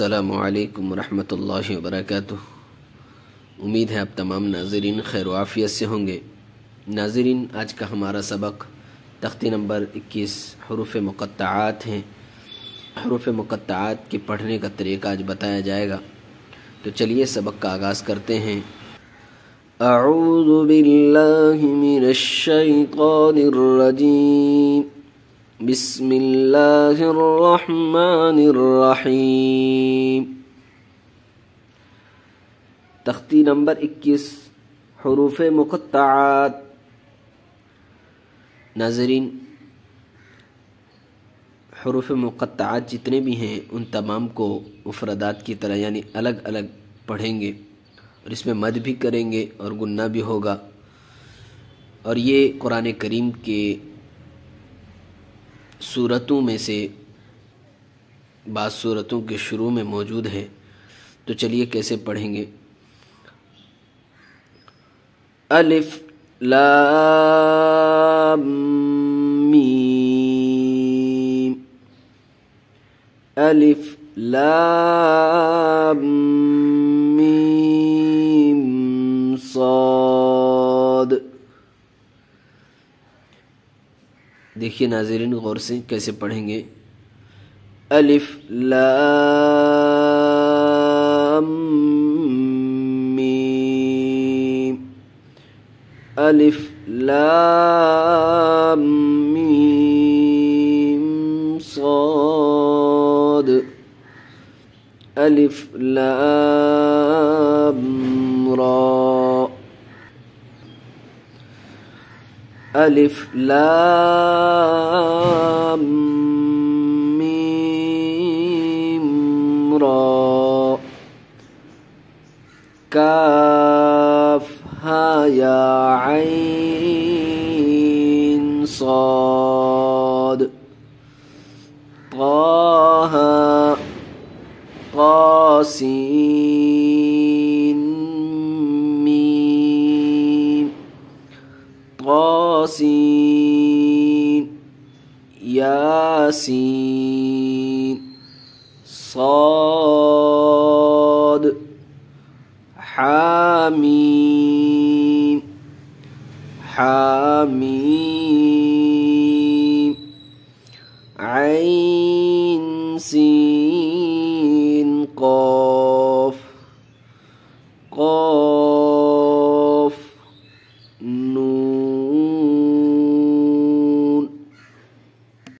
अस्सलामु अलैकुम वरहमतुल्लाहि वबरकातुह। उम्मीद है आप तमाम नाज़रीन खैर व आफ़ियत से होंगे। नाज़रीन, आज का हमारा सबक तख्ती नंबर 21 हरूफ मुक़त्तआत हैं। हरूफ मुक़त्तआत के पढ़ने का तरीक़ा आज बताया जाएगा। तो चलिए सबक का आगाज़ करते हैं। अऊज़ु बिल्लाहि मिनश शैतानिर रजीम। बिस्मिल्लाहिर्रहमानिर्रहीम। तख्ती नंबर 21 हरूफ मुक़त्तआत। नाज़रीन, हरूफ मुक़त्तआत जितने भी हैं उन तमाम को मुफ़रदात की तरह यानी अलग अलग पढ़ेंगे और इसमें मद भी करेंगे और गुन्ना भी होगा। और ये कुरान करीम के सूरतों में से बाज़ सूरतों के शुरू में मौजूद है। तो चलिए कैसे पढ़ेंगे। अलिफ लाम मीम, अलिफ लाम मीम साद। देखिए नाज़रीन गौर से कैसे पढ़ेंगे। अलिफ लाम मीम, अलिफ लाम मीम साद, अलिफ लाम रा, अलिफ लाम मीम रा, काफ हा या ऐन साद, ताहा क़ासीन मीम, क़ासीन यासीन साद, हामीम हामीम